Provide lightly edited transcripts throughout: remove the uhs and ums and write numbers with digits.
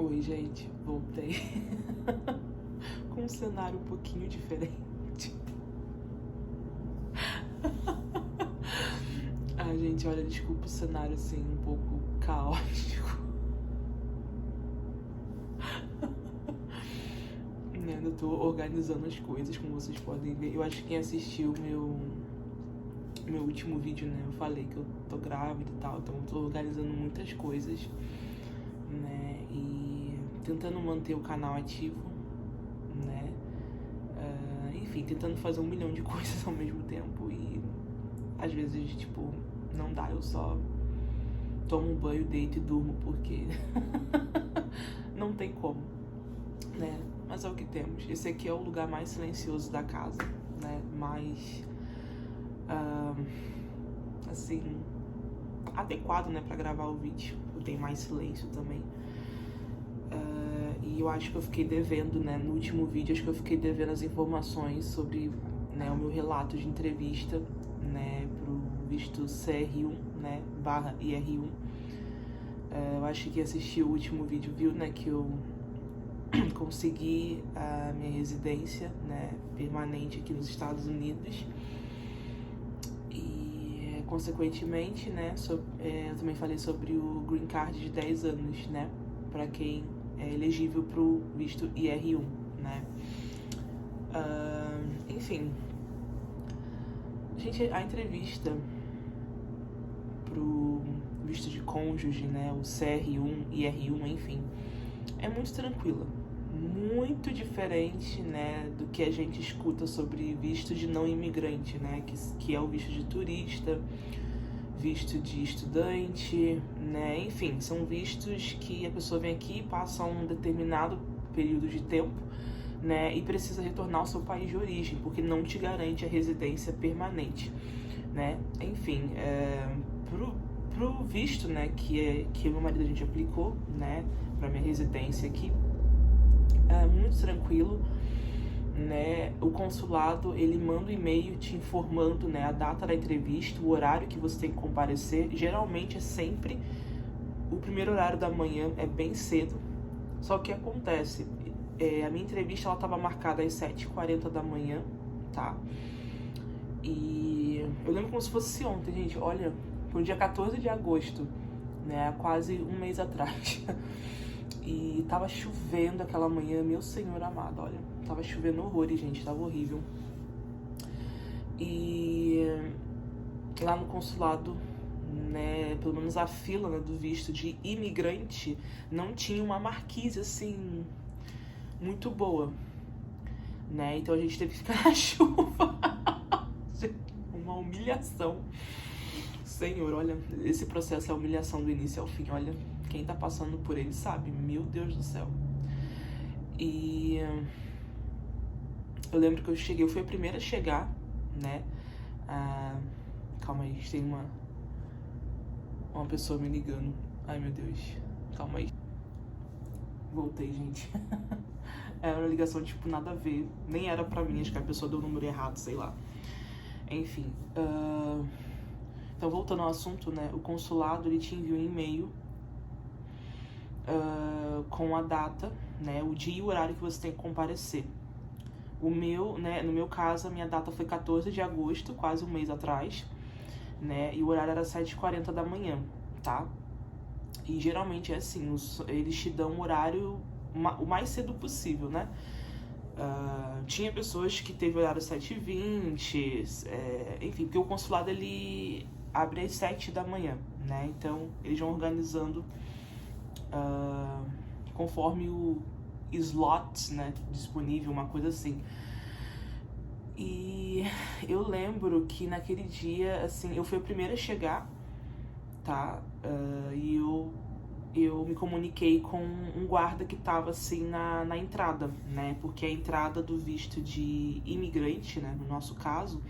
Oi, gente, voltei com um cenário um pouquinho diferente. Ai, gente, olha, desculpa o cenário assim um pouco caótico. Né, ainda tô organizando as coisas, como vocês podem ver. Eu acho que quem assistiu meu último vídeo, né, eu falei que eu tô grávida e tal, então eu tô organizando muitas coisas, né, e tentando manter o canal ativo, né, enfim, tentando fazer 1 milhão de coisas ao mesmo tempo e às vezes, tipo, não dá, eu só tomo um banho, deito e durmo porque não tem como, né, mas é o que temos. Esse aqui é o lugar mais silencioso da casa, né, mais, assim, adequado, né, pra gravar o vídeo. Tem mais silêncio também. E eu acho que eu fiquei devendo, né, no último vídeo, acho que eu fiquei devendo as informações sobre, né, o meu relato de entrevista, né, pro visto CR1, né, /IR1. Eu acho que quem assistiu o último vídeo viu, né, que eu consegui a minha residência, né, permanente aqui nos Estados Unidos. E, consequentemente, né, eu também falei sobre o Green Card de 10 anos, né, pra quem é elegível pro visto IR1, né. Enfim, gente, a entrevista pro visto de cônjuge, né, o CR1, IR1, enfim, é muito tranquila, muito diferente, né, do que a gente escuta sobre visto de não imigrante, né, que é o visto de turista, visto de estudante, né, enfim, são vistos que a pessoa vem aqui, passa um determinado período de tempo, né, e precisa retornar ao seu país de origem, porque não te garante a residência permanente, né, enfim, pro visto, né, que meu marido a gente aplicou, né, pra minha residência aqui, é muito tranquilo, né, o consulado, ele manda um e-mail te informando, né, a data da entrevista, o horário que você tem que comparecer, geralmente é sempre o primeiro horário da manhã, é bem cedo, só que acontece, a minha entrevista, ela tava marcada às 7h40 da manhã, tá, e eu lembro como se fosse ontem, gente, olha, foi o dia 14 de agosto, né, há quase um mês atrás. E tava chovendo aquela manhã, meu senhor amado, olha, tava chovendo horrores, gente, tava horrível. E lá no consulado, né, pelo menos a fila, né, do visto de imigrante, não tinha uma marquise, assim, muito boa, né, então a gente teve que ficar na chuva. Uma humilhação. Senhor, olha, esse processo é humilhação do início ao fim, olha, quem tá passando por ele sabe, meu Deus do céu. E eu lembro que eu fui a primeira a chegar, né, calma aí, tem uma pessoa me ligando, ai meu Deus, calma aí, voltei, gente. Era uma ligação, tipo, nada a ver, nem era pra mim, acho que a pessoa deu o número errado, sei lá. Enfim, então voltando ao assunto, né, o consulado, ele te envia um e-mail com a data, né, o dia e o horário que você tem que comparecer. O meu, né, no meu caso, a minha data foi 14 de agosto, quase um mês atrás, né, e o horário era 7h40 da manhã, tá? E geralmente é assim, eles te dão um horário o mais cedo possível, né? Tinha pessoas que teve horário 7h20, enfim, porque o consulado, ele abre às 7 da manhã, né? Então, eles vão organizando conforme o slot, né, disponível, uma coisa assim. E eu lembro que naquele dia, assim, eu fui a primeira a chegar, tá? E eu me comuniquei com um guarda que tava, assim, na entrada, né? Porque a entrada do visto de imigrante, né, no nosso caso,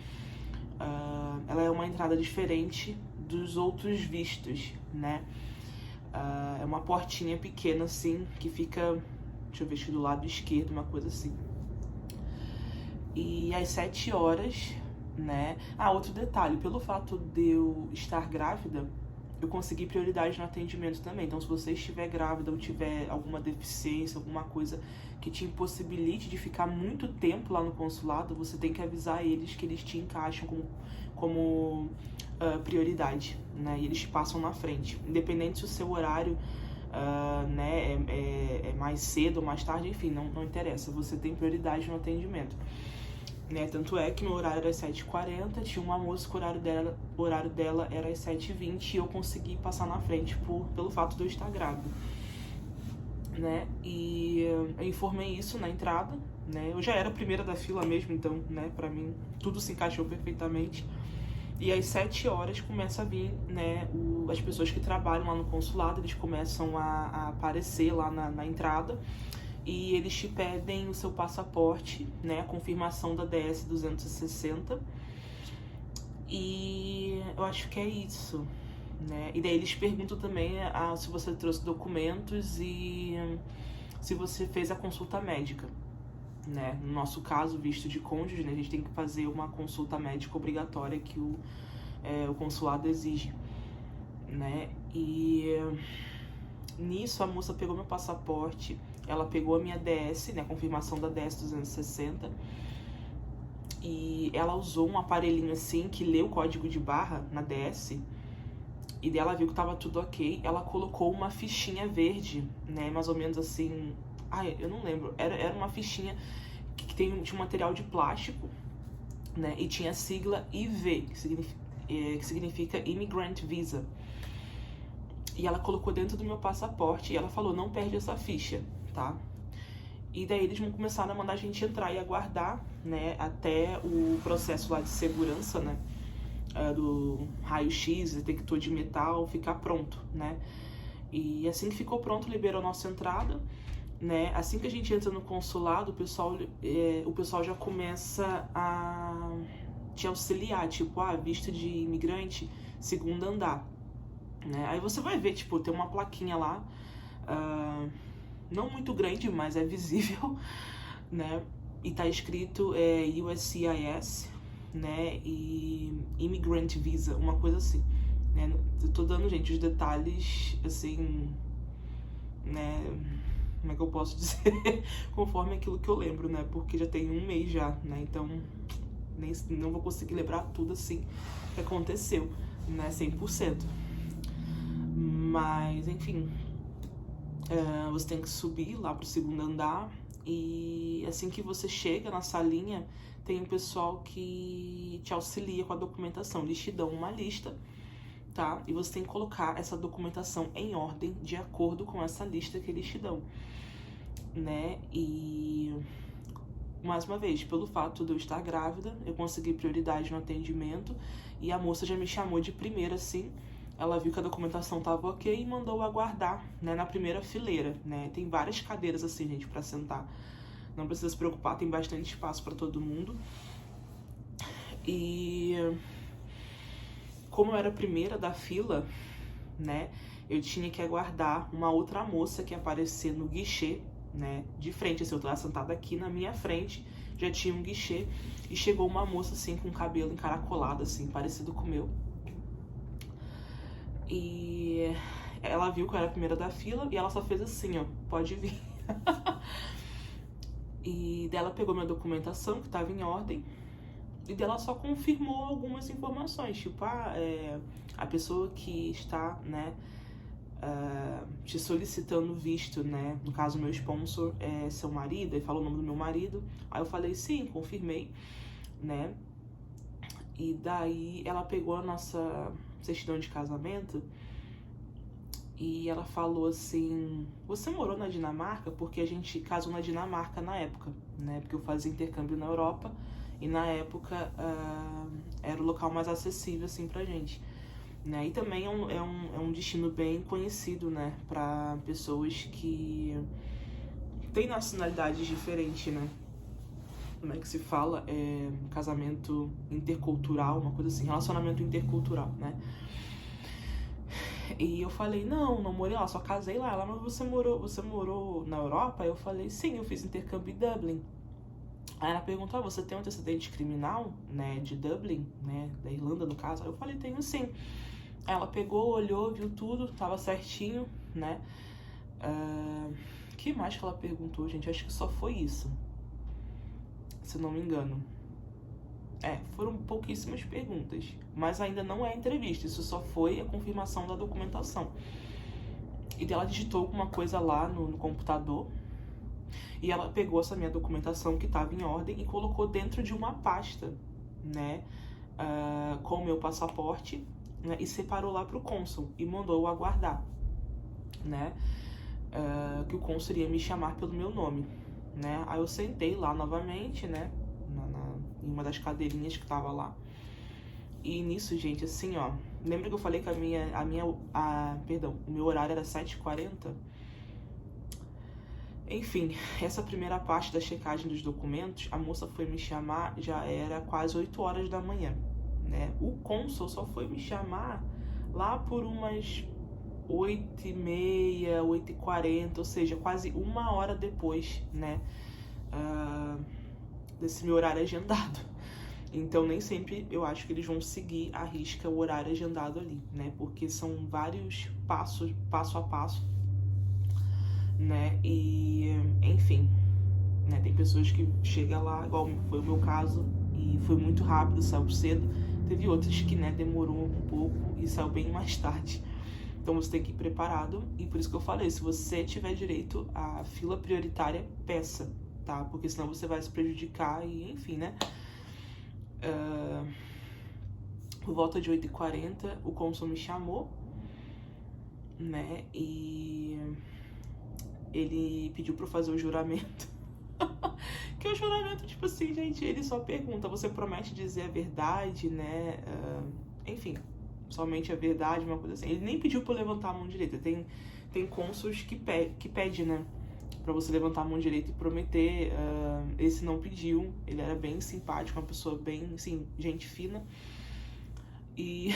ela é uma entrada diferente dos outros vistos, né? É uma portinha pequena, assim, que fica, deixa eu ver, acho que do lado esquerdo, uma coisa assim. E às 7 horas, né? Outro detalhe, pelo fato de eu estar grávida, eu consegui prioridade no atendimento também. Então, se você estiver grávida ou tiver alguma deficiência, alguma coisa que te impossibilite de ficar muito tempo lá no consulado, você tem que avisar eles que eles te encaixam como prioridade, né? E eles te passam na frente. Independente se o seu horário né, é mais cedo ou mais tarde, enfim, não interessa. Você tem prioridade no atendimento. Né? Tanto é que meu horário era às 7h40, tinha uma moça que o horário dela era às 7h20 e eu consegui passar na frente pelo fato de eu estar grávida. Né? E eu informei isso na entrada, né? Eu já era a primeira da fila mesmo, então, né, pra mim tudo se encaixou perfeitamente. E às 7h começa a vir, né, as pessoas que trabalham lá no consulado, eles começam a aparecer lá na entrada e eles te pedem o seu passaporte, né, a confirmação da DS 260. E eu acho que é isso, né? E daí eles perguntam também se você trouxe documentos e se você fez a consulta médica, né? No nosso caso, visto de cônjuge, né, a gente tem que fazer uma consulta médica obrigatória que o consulado exige, né? E nisso a moça pegou meu passaporte, ela pegou a minha DS, né, a confirmação da DS 260, e ela usou um aparelhinho assim que lê o código de barra na DS, e daí ela viu que tava tudo ok, ela colocou uma fichinha verde, né, mais ou menos assim, eu não lembro, era uma fichinha que tinha um material de plástico, né, e tinha a sigla IV, que significa Immigrant Visa. E ela colocou dentro do meu passaporte e ela falou, não perde essa ficha, tá? E daí eles vão começar a mandar a gente entrar e aguardar, né, até o processo lá de segurança, né, do raio-x, detector de metal, ficar pronto, né? E assim que ficou pronto, liberou a nossa entrada, né? Assim que a gente entra no consulado, o pessoal já começa a te auxiliar, tipo, visto de imigrante, segundo andar, né? Aí você vai ver, tipo, tem uma plaquinha lá, não muito grande, mas é visível, né? E tá escrito USCIS, né? E Immigrant Visa, uma coisa assim, né? Eu tô dando, gente, os detalhes, assim, né? Como é que eu posso dizer? Conforme aquilo que eu lembro, né? Porque já tem um mês já, né? Então, não vou conseguir lembrar tudo, assim, que aconteceu, né? 100%. Mas, enfim, você tem que subir lá pro segundo andar e assim que você chega na salinha, tem um pessoal que te auxilia com a documentação. Eles te dão uma lista, tá? E você tem que colocar essa documentação em ordem de acordo com essa lista que eles te dão, né? E mais uma vez, pelo fato de eu estar grávida, eu consegui prioridade no atendimento e a moça já me chamou de primeira, assim. Ela viu que a documentação tava ok e mandou aguardar, né, na primeira fileira, né? Tem várias cadeiras assim, gente, pra sentar. Não precisa se preocupar, tem bastante espaço pra todo mundo. E como eu era a primeira da fila, né, eu tinha que aguardar uma outra moça que ia aparecer no guichê, né, de frente. Assim, eu tava sentada aqui na minha frente, já tinha um guichê, e chegou uma moça assim com o cabelo encaracolado, assim, parecido com o meu. E ela viu que eu era a primeira da fila e ela só fez assim, ó, pode vir. E dela pegou minha documentação, que tava em ordem, e dela só confirmou algumas informações, tipo, a pessoa que está, né, te solicitando visto, né, no caso meu sponsor é seu marido, aí falou o nome do meu marido, aí eu falei sim, confirmei, né, e daí ela pegou a nossa certidão de casamento e ela falou assim, você morou na Dinamarca? Porque a gente casou na Dinamarca na época, né, porque eu fazia intercâmbio na Europa e na época era o local mais acessível, assim, pra gente, né, e também é um destino bem conhecido, né, pra pessoas que têm nacionalidades diferentes, né, como é que se fala, casamento intercultural, uma coisa assim, relacionamento intercultural, né. E eu falei, não morei lá, só casei lá. Ela, mas você morou na Europa? Eu falei, sim, eu fiz intercâmbio em Dublin. Aí ela perguntou, você tem um antecedente criminal, né, de Dublin, né, da Irlanda no caso? Aí eu falei, tenho sim. Ela pegou, olhou, viu tudo, tava certinho, né? Que mais que ela perguntou, gente? Acho que só foi isso, se não me engano. Foram pouquíssimas perguntas, mas ainda não é entrevista, isso só foi a confirmação da documentação. E ela digitou alguma coisa lá no computador, e ela pegou essa minha documentação que estava em ordem e colocou dentro de uma pasta, né, com o meu passaporte, né, e separou lá pro cônsul e mandou eu aguardar, né, que o cônsul iria me chamar pelo meu nome, né. Aí eu sentei lá novamente, né, em uma das cadeirinhas que tava lá. E nisso, gente, assim, ó, lembra que eu falei que o meu horário era 7h40? Enfim, essa primeira parte da checagem dos documentos, a moça foi me chamar, já era quase 8 horas da manhã, né? O cônsul só foi me chamar lá por umas 8h30, 8h40, ou seja, quase 1 hora depois, né? Desse meu horário agendado. Então, nem sempre eu acho que eles vão seguir à risca o horário agendado ali, né? Porque são vários passos, passo a passo, né? E, enfim, né? Tem pessoas que chegam lá, igual foi o meu caso, e foi muito rápido, saiu cedo. Teve outras que, né, demorou um pouco e saiu bem mais tarde. Então você tem que ir preparado, e por isso que eu falei, se você tiver direito à fila prioritária, peça, tá? Porque senão você vai se prejudicar e, enfim, né? Por volta de 8h40, o cônsul me chamou, né? E ele pediu pra eu fazer o juramento. Que o juramento, tipo assim, gente, ele só pergunta, você promete dizer a verdade, né? Enfim, somente a verdade, uma coisa assim. Ele nem pediu pra eu levantar a mão direita. Tem cônsuls que pede, né? Pra você levantar a mão direita e prometer. Esse não pediu. Ele era bem simpático, uma pessoa bem, assim, gente fina. E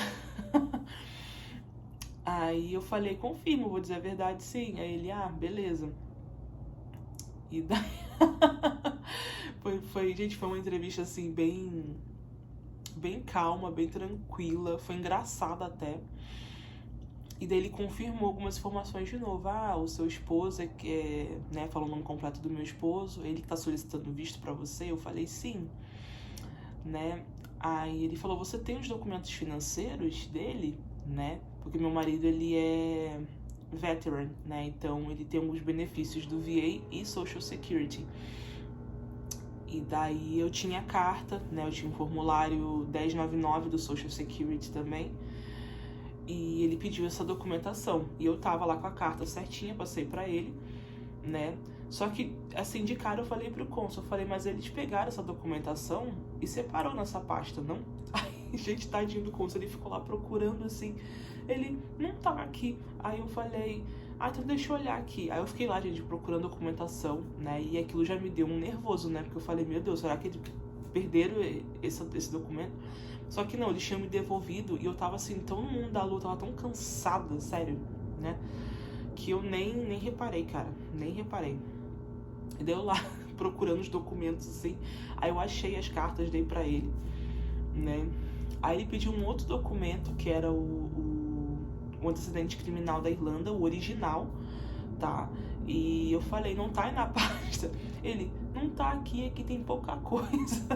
aí eu falei, confirmo, vou dizer a verdade, sim. Aí ele, beleza. E daí gente, foi uma entrevista assim bem calma, bem tranquila, foi engraçada até. E daí ele confirmou algumas informações de novo. O seu esposo né, falou o nome completo do meu esposo, ele que tá solicitando visto pra você. Eu falei sim, né? Aí ele falou, você tem os documentos financeiros dele, né? Porque meu marido, ele é veteran, né? Então ele tem alguns benefícios do VA e Social Security. E daí eu tinha a carta, né? Eu tinha um formulário 1099 do Social Security também. E ele pediu essa documentação. E eu tava lá com a carta certinha, passei pra ele, né? Só que, assim, de cara eu falei pro cônsul, eu falei, mas eles pegaram essa documentação e separou nessa pasta, não? Aí, gente, tadinho do cônsul, ele ficou lá procurando, assim, ele não tá aqui. Aí eu falei, então deixa eu olhar aqui. Aí eu fiquei lá, gente, procurando documentação, né? E aquilo já me deu um nervoso, né? Porque eu falei, meu Deus, será que eles perderam esse documento? Só que não, eles tinham me devolvido e eu tava assim, tão no mundo da luta, tava tão cansada, sério, né? Que eu nem reparei, cara, nem reparei. E daí eu lá, procurando os documentos, assim, aí eu achei as cartas, dei pra ele, né? Aí ele pediu um outro documento, que era o antecedente criminal da Irlanda, o original, tá? E eu falei, não tá aí na pasta. Ele, não tá aqui tem pouca coisa.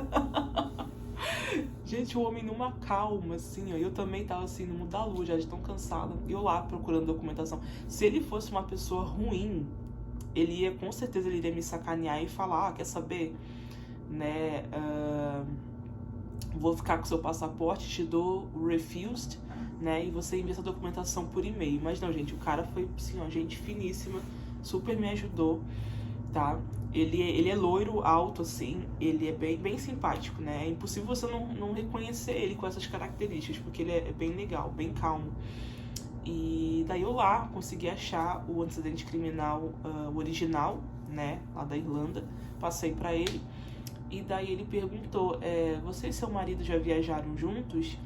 Gente, o homem numa calma, assim, ó. Eu também tava assim, no mundo da luz, já de tão cansada. Eu lá procurando documentação. Se ele fosse uma pessoa ruim, com certeza ele iria me sacanear e falar, quer saber, né? Vou ficar com seu passaporte, te dou refused, né? E você envia essa documentação por e-mail. Mas não, gente, o cara foi, assim, ó, gente finíssima, super me ajudou, tá? Ele é loiro, alto, assim, ele é bem simpático, né? É impossível você não reconhecer ele com essas características, porque ele é bem legal, bem calmo. E daí eu lá consegui achar o antecedente criminal original, né? Lá da Irlanda, passei pra ele. E daí ele perguntou, você e seu marido já viajaram juntos?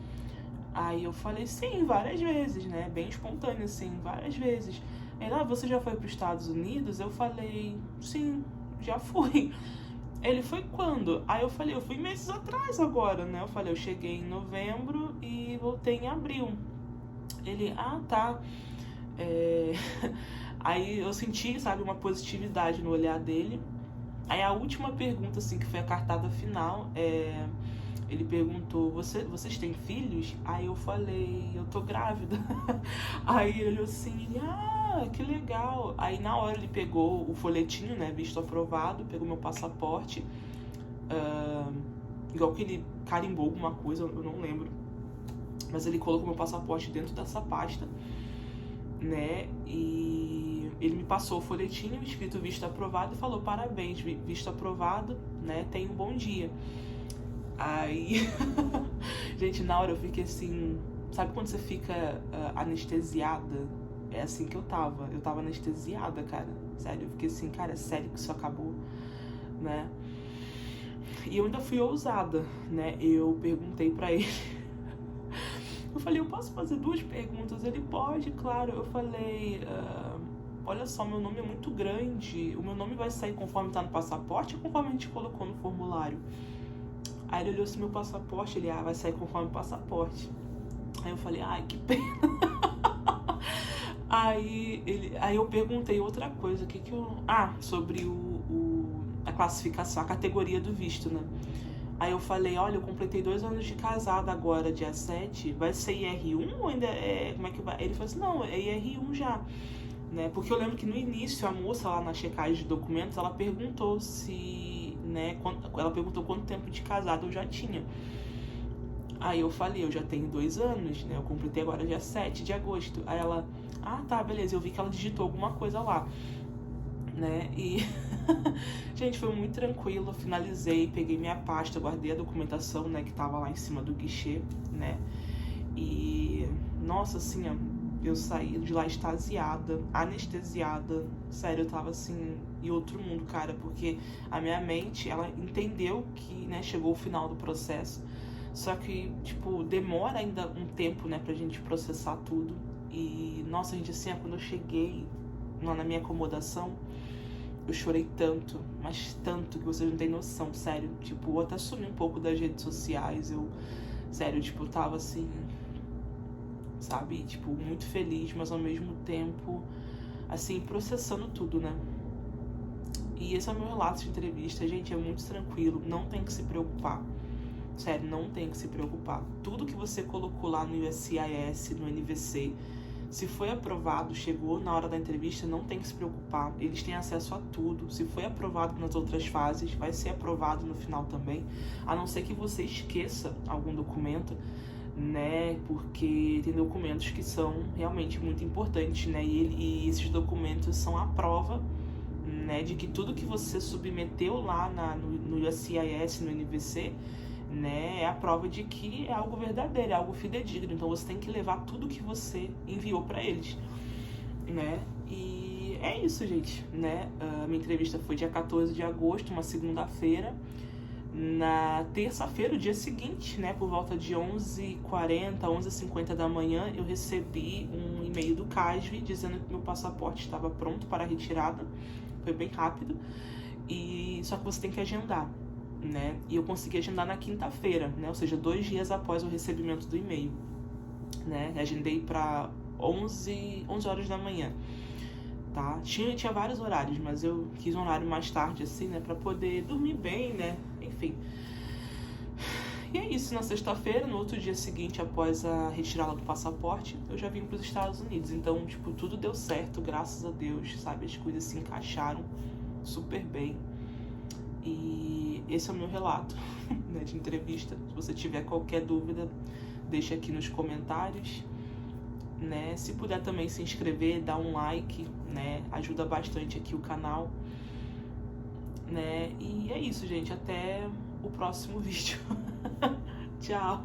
Aí eu falei, sim, várias vezes, né? Bem espontâneo, assim, várias vezes. Ele, você já foi para os Estados Unidos? Eu falei, sim, já fui. Ele, foi quando? Aí eu falei, eu fui meses atrás agora, né? Eu falei, eu cheguei em novembro e voltei em abril. Ele, tá. Aí eu senti, sabe, uma positividade no olhar dele. Aí a última pergunta, assim, que foi a cartada final, ele perguntou, vocês têm filhos? Aí eu falei, eu tô grávida. Aí ele olhou assim, que legal. Aí na hora ele pegou o folhetinho, né, visto aprovado, pegou meu passaporte, igual que ele carimbou alguma coisa, eu não lembro. Mas ele colocou meu passaporte dentro dessa pasta, né, e ele me passou o folhetinho escrito visto aprovado e falou, parabéns, visto aprovado, né, tenha um bom dia. Aí, gente, na hora eu fiquei assim, sabe quando você fica anestesiada? É assim que eu tava anestesiada, cara, sério, eu fiquei assim, cara, é sério que isso acabou, né? E eu ainda fui ousada, né, eu perguntei pra ele, eu falei, eu posso fazer 2 perguntas? Ele, pode, claro. Eu falei, olha só, meu nome é muito grande, o meu nome vai sair conforme tá no passaporte ou conforme a gente colocou no formulário? Aí ele olhou assim, meu passaporte, ele, vai sair conforme o passaporte. Aí eu falei, ai, que pena. Aí eu perguntei outra coisa, sobre a classificação, a categoria do visto, né? Aí eu falei, olha, eu completei 2 anos de casada agora, dia 7, vai ser IR1 ou ainda como é que vai? Ele falou assim, não, é IR1 já, né? Porque eu lembro que no início a moça lá na checagem de documentos, ela perguntou se, né, ela perguntou quanto tempo de casada eu já tinha. Aí eu falei, eu já tenho 2 anos, né? Eu completei agora dia 7 de agosto. Aí ela, tá, beleza, eu vi que ela digitou alguma coisa lá, né? E gente, foi muito tranquilo, finalizei, peguei minha pasta, guardei a documentação, né, que tava lá em cima do guichê, né? E nossa, assim, eu saí de lá extasiada, anestesiada, sério, eu tava assim em outro mundo, cara, porque a minha mente, ela entendeu que, né, chegou o final do processo, só que, tipo, demora ainda um tempo, né, pra gente processar tudo. E nossa, gente, assim, quando eu cheguei lá na minha acomodação, eu chorei tanto, mas tanto, que vocês não têm noção, sério. Tipo, eu até sumi um pouco das redes sociais, sério, tipo, eu tava assim, sabe, tipo, muito feliz, mas ao mesmo tempo, assim, processando tudo, né? E esse é o meu relato de entrevista, gente, é muito tranquilo, não tem que se preocupar. Sério, não tem que se preocupar. Tudo que você colocou lá no USCIS, no NVC, se foi aprovado, chegou na hora da entrevista, não tem que se preocupar. Eles têm acesso a tudo. Se foi aprovado nas outras fases, vai ser aprovado no final também. A não ser que você esqueça algum documento, né? Porque tem documentos que são realmente muito importantes, né? E esses documentos são a prova, né, de que tudo que você submeteu lá no USCIS, no NVC, né, é a prova de que é algo verdadeiro, é algo fidedigno. Então você tem que levar tudo que você enviou para eles, né? E é isso, gente, né? A minha entrevista foi dia 14 de agosto, uma segunda-feira. Na terça-feira, o dia seguinte, né, por volta de 11h40, 11h50 da manhã, eu recebi um e-mail do CASV dizendo que meu passaporte estava pronto para a retirada. Foi bem rápido. E só que você tem que agendar, né? E eu consegui agendar na quinta-feira, né? Ou seja, 2 dias após o recebimento do e-mail, né? Agendei para 11 horas da manhã, tá? Tinha vários horários, mas eu quis um horário mais tarde, assim, né? Pra poder dormir bem, né? Enfim. E é isso, na sexta-feira, no outro dia seguinte, após a retirada do passaporte, eu já vim para os Estados Unidos. Então, tipo, tudo deu certo, graças a Deus, sabe? As coisas se encaixaram super bem. E esse é o meu relato, né, de entrevista. Se você tiver qualquer dúvida, deixa aqui nos comentários, né? Se puder também se inscrever, dar um like, né? Ajuda bastante aqui o canal, né? E é isso, gente. Até o próximo vídeo. Tchau!